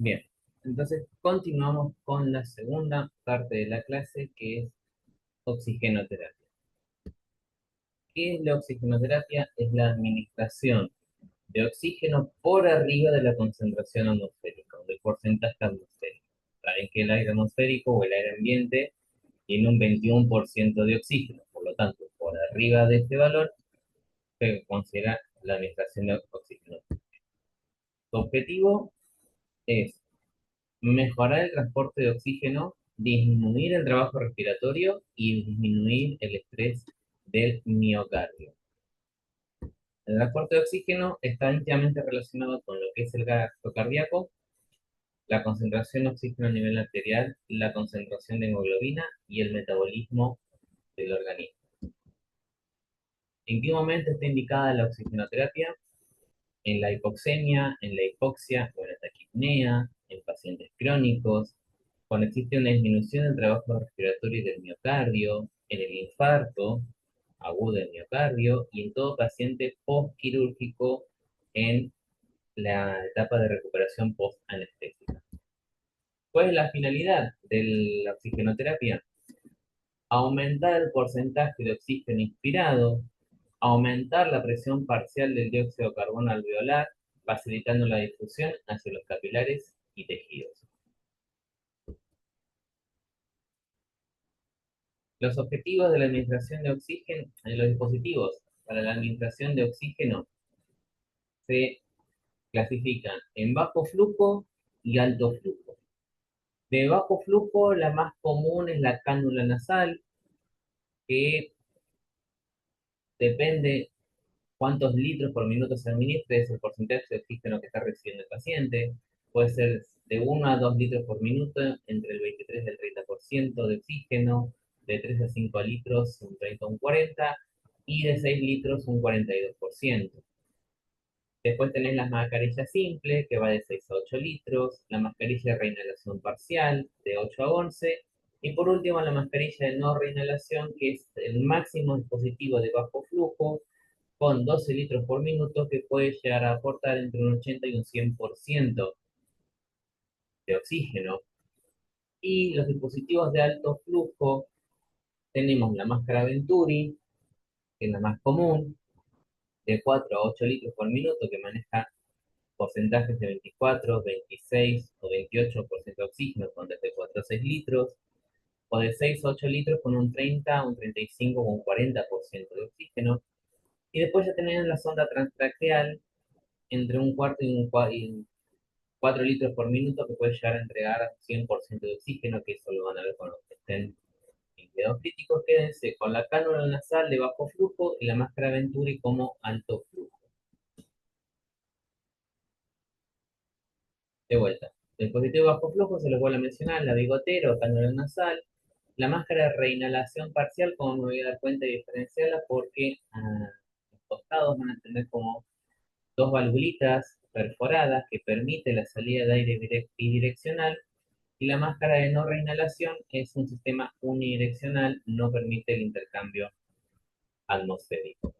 Bien, entonces continuamos con la segunda parte de la clase que es oxigenoterapia. ¿Qué es la oxigenoterapia? Es la administración de oxígeno por arriba de la concentración atmosférica, o del porcentaje atmosférico. Saben que el aire atmosférico o el aire ambiente tiene un 21% de oxígeno, por lo tanto, por arriba de este valor se considera la administración de oxígeno. Su objetivo es mejorar el transporte de oxígeno, disminuir el trabajo respiratorio y disminuir el estrés del miocardio. El transporte de oxígeno está íntimamente relacionado con lo que es el gasto cardíaco, la concentración de oxígeno a nivel arterial, la concentración de hemoglobina y el metabolismo del organismo. ¿En qué momento está indicada la oxigenoterapia? En la hipoxemia, en la hipoxia o en la taquipnea, en pacientes crónicos, cuando existe una disminución del trabajo respiratorio y del miocardio, en el infarto agudo del miocardio y en todo paciente postquirúrgico en la etapa de recuperación post-anestésica. ¿Cuál es la finalidad de la oxigenoterapia? Aumentar el porcentaje de oxígeno inspirado, aumentar la presión parcial del dióxido de carbono alveolar, facilitando la difusión hacia los capilares y tejidos. Los objetivos de la administración de oxígeno, en los dispositivos para la administración de oxígeno se clasifican en bajo flujo y alto flujo. De bajo flujo, la más común es la cánula nasal, que depende cuántos litros por minuto se administre, es el porcentaje de oxígeno que está recibiendo el paciente. Puede ser de 1 a 2 litros por minuto, entre el 23 y el 30% de oxígeno, de 3 a 5 litros, un 30 a un 40, y de 6 litros, un 42%. Después tenés la mascarilla simple, que va de 6 a 8 litros, la mascarilla de reinhalación parcial, de 8 a 11, y por último la mascarilla de no reinhalación, que es el máximo dispositivo de bajo flujo, con 12 litros por minuto, que puede llegar a aportar entre un 80 y un 100% de oxígeno. Y los dispositivos de alto flujo, tenemos la máscara Venturi, que es la más común, de 4 a 8 litros por minuto, que maneja porcentajes de 24, 26 o 28% de oxígeno con desde 4 a 6 litros, o de 6 a 8 litros con un 30, un 35 o un 40% de oxígeno. Y después ya tenemos la sonda transtraqueal entre un cuarto y 4 litros por minuto, que puede llegar a entregar 100% de oxígeno, que eso lo van a ver cuando estén en cuidados críticos. Quédense con la cánula nasal de bajo flujo y la máscara Venturi como alto flujo. De vuelta. El dispositivo bajo flujo se los vuelvo a mencionar, la bigotera o cánula nasal. La máscara de reinhalación parcial, como me voy a dar cuenta y diferenciarla, porque los costados van a tener como dos valvulitas perforadas que permiten la salida de aire bidireccional, y la máscara de no reinhalación es un sistema unidireccional, no permite el intercambio atmosférico.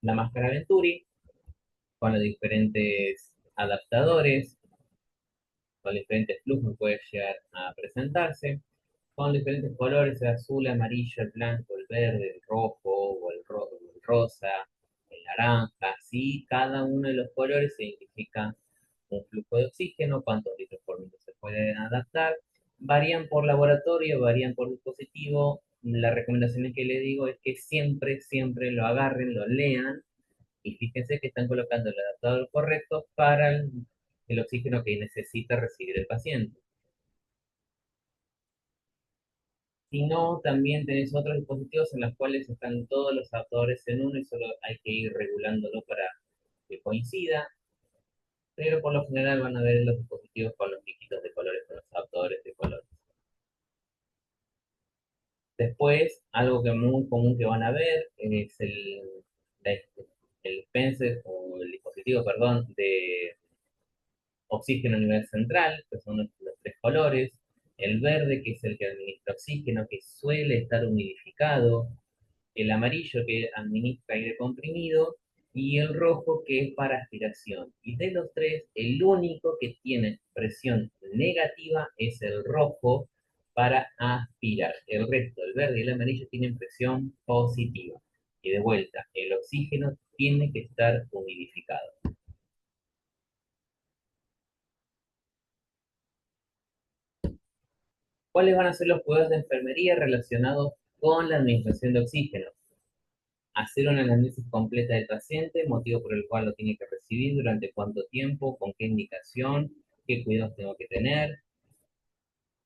La máscara Venturi, con los diferentes adaptadores, con diferentes flujos puede llegar a presentarse, con diferentes colores: el azul, el amarillo, el blanco, el verde, el rojo o el rosa, el naranja. Sí, cada uno de los colores se identifica un flujo de oxígeno, cuántos litros por minuto se pueden adaptar. Varían por laboratorio, varían por dispositivo. La recomendación que le digo es que siempre, siempre lo agarren, lo lean y fíjense que están colocando el adaptador correcto para el oxígeno que necesita recibir el paciente. Si no, también tenés otros dispositivos en los cuales están todos los adaptadores en uno y solo hay que ir regulándolo para que coincida, pero por lo general van a ver los dispositivos con los piquitos de colores, con los adaptadores de colores. Después, algo que es muy común que van a ver es la- el dispenser o el dispositivo, perdón, de oxígeno a nivel central, que son los tres colores. El verde, que es el que administra oxígeno, que suele estar humidificado. El amarillo, que administra aire comprimido. y el rojo que es para aspiración. Y de los tres, el único que tiene presión negativa es el rojo para aspirar. El resto, el verde y el amarillo, tienen presión positiva. Y de vuelta, el oxígeno tiene que estar humidificado. ¿Cuáles van a ser los cuidados de enfermería relacionados con la administración de oxígeno? Hacer una análisis completa del paciente, motivo por el cual lo tiene que recibir, durante cuánto tiempo, con qué indicación, qué cuidados tengo que tener.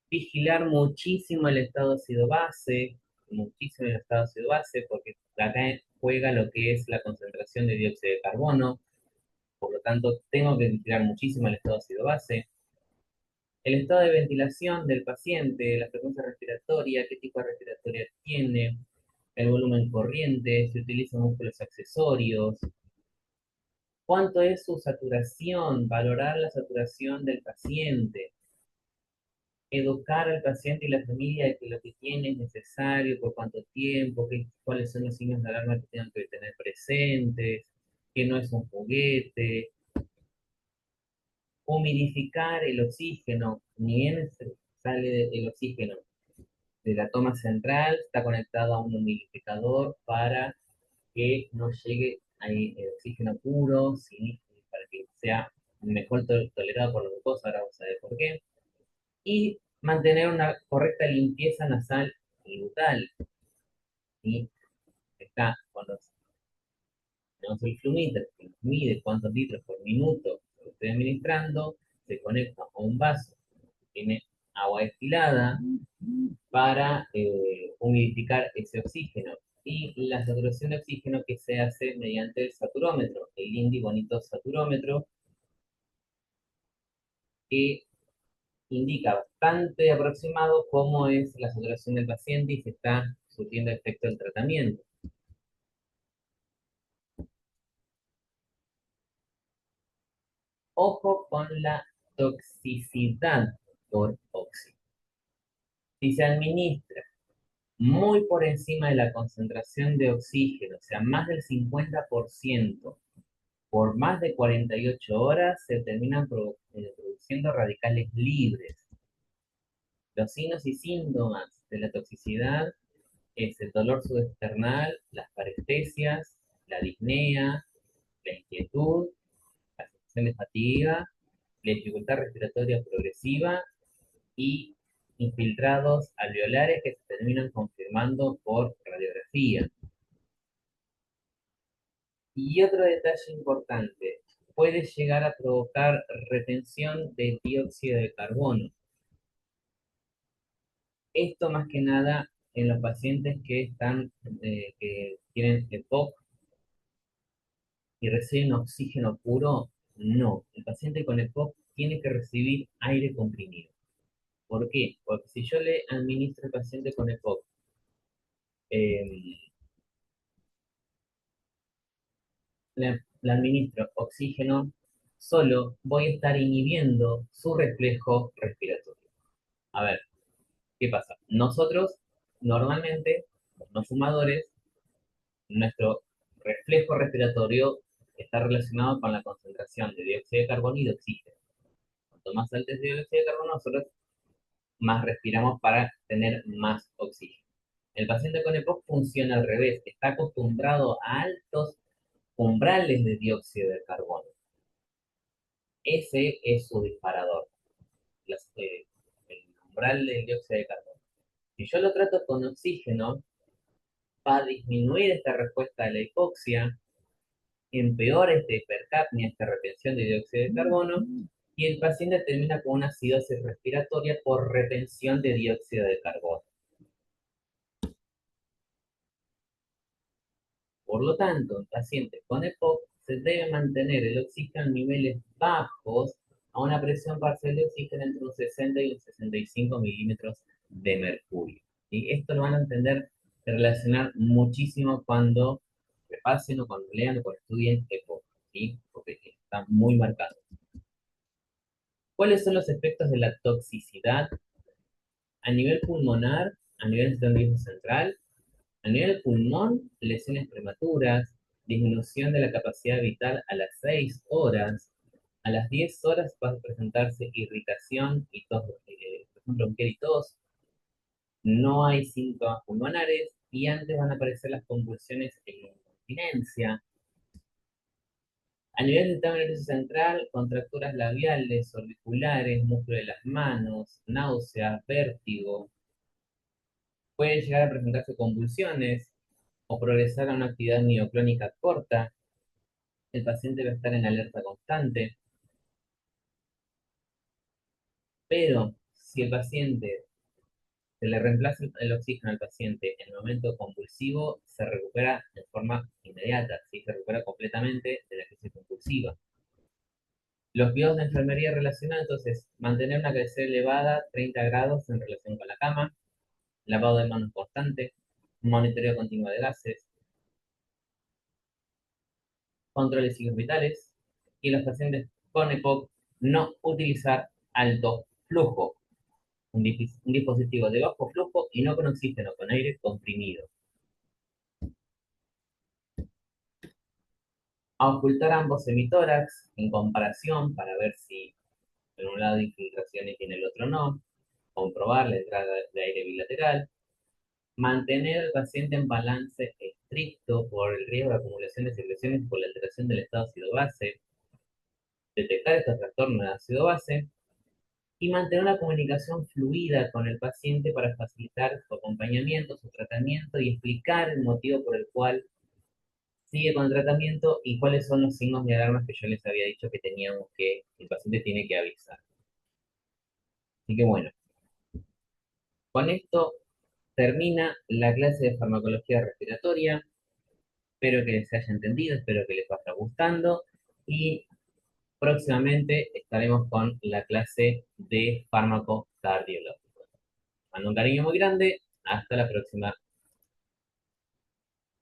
Vigilar muchísimo el estado ácido-base, muchísimo el estado ácido-base, porque acá juega lo que es la concentración de dióxido de carbono, por lo tanto tengo que vigilar muchísimo el estado ácido-base. El estado de ventilación del paciente, la frecuencia respiratoria, qué tipo de respiratoria tiene, el volumen corriente, si utiliza músculos accesorios, cuánto es su saturación, valorar la saturación del paciente, educar al paciente y la familia de que lo que tiene es necesario, por cuánto tiempo, cuáles son los signos de alarma que tengan que tener presentes, que no es un juguete, humidificar el oxígeno, ni bien sale el oxígeno de la toma central, está conectado a un humidificador para que no llegue ahí el oxígeno puro, para que sea mejor tolerado por los glucosa, ahora vamos a ver por qué, y mantener una correcta limpieza nasal y bucal. ¿Sí? Está cuando tenemos el flumímetro que nos mide cuántos litros por minuto estoy administrando, se conecta a un vaso que tiene agua destilada para humidificar ese oxígeno. Y la saturación de oxígeno que se hace mediante el saturómetro, el Lindy Bonito Saturómetro, que indica bastante aproximado cómo es la saturación del paciente y si está surtiendo efecto el tratamiento. Ojo con la toxicidad por óxido. Si se administra muy por encima de la concentración de oxígeno, o sea, más del 50%, por más de 48 horas, se terminan produciendo radicales libres. Los signos y síntomas de la toxicidad es el dolor subesternal, las parestesias, la disnea, la inquietud, la sensación de fatiga, la dificultad respiratoria progresiva y infiltrados alveolares que se terminan confirmando por radiografía. Y otro detalle importante, puede llegar a provocar retención de dióxido de carbono. Esto más que nada en los pacientes que tienen EPOC y reciben oxígeno puro, no. El paciente con EPOC tiene que recibir aire comprimido. ¿Por qué? Porque si yo le administro al paciente con EPOC eh, le administro oxígeno, solo voy a estar inhibiendo su reflejo respiratorio. A ver, ¿qué pasa? Nosotros, normalmente, los no fumadores, nuestro reflejo respiratorio está relacionado con la concentración de dióxido de carbono y de oxígeno. Cuanto más alto es el dióxido de carbono, nosotros más respiramos para tener más oxígeno. El paciente con EPOC funciona al revés, está acostumbrado a altos umbrales de dióxido de carbono. Ese es su disparador, el umbral del dióxido de carbono. Si yo lo trato con oxígeno, va a disminuir esta respuesta a la hipoxia, empeora esta hipercapnia, esta retención de dióxido de carbono, y el paciente termina con una acidosis respiratoria por retención de dióxido de carbono. Por lo tanto, en pacientes con EPOC se debe mantener el oxígeno en niveles bajos a una presión parcial de oxígeno entre un 60 y un 65 milímetros de mercurio. Y esto lo van a entender, relacionar muchísimo cuando repasen o cuando lean o cuando estudien EPOC, ¿sí? Porque está muy marcado. ¿Cuáles son los efectos de la toxicidad a nivel pulmonar, a nivel del sistema nervioso central? A nivel pulmón, lesiones prematuras, disminución de la capacidad vital a las 6 horas. A las 10 horas va a presentarse irritación y tos, por ejemplo, bronquial y tos. No hay síntomas pulmonares y antes van a aparecer las convulsiones e incontinencia. A nivel del sistema nervioso central, contracturas labiales, auriculares, músculo de las manos, náuseas, vértigo. Pueden llegar a presentarse convulsiones o progresar a una actividad mioclónica corta. El paciente va a estar en alerta constante, pero si el paciente se le reemplaza el oxígeno al paciente en el momento convulsivo, se recupera de forma inmediata, ¿sí? Se recupera completamente de la crisis convulsiva. Los cuidados de enfermería relacionados, entonces, mantener una cabecera elevada, 30 grados en relación con la cama, lavado de manos constante, monitoreo continuo de gases, controles signos vitales, y los pacientes con EPOC no utilizar alto flujo, un dispositivo de bajo flujo y no con oxígeno, con aire comprimido. A ocultar ambos hemitórax en comparación para ver si en un lado hay infiltraciones y en el otro no, comprobar la entrada de aire bilateral, mantener al paciente en balance estricto por el riesgo de acumulación de secreciones por la alteración del estado ácido-base, detectar estos trastornos de ácido-base y mantener una comunicación fluida con el paciente para facilitar su acompañamiento, su tratamiento y explicar el motivo por el cual sigue con el tratamiento y cuáles son los signos de alarma que yo les había dicho que teníamos que, el paciente tiene que avisar. Así que bueno, con esto termina la clase de farmacología respiratoria. Espero que les haya entendido, espero que les vaya gustando y próximamente estaremos con la clase de fármaco cardiológico. Mando un cariño muy grande, hasta la próxima.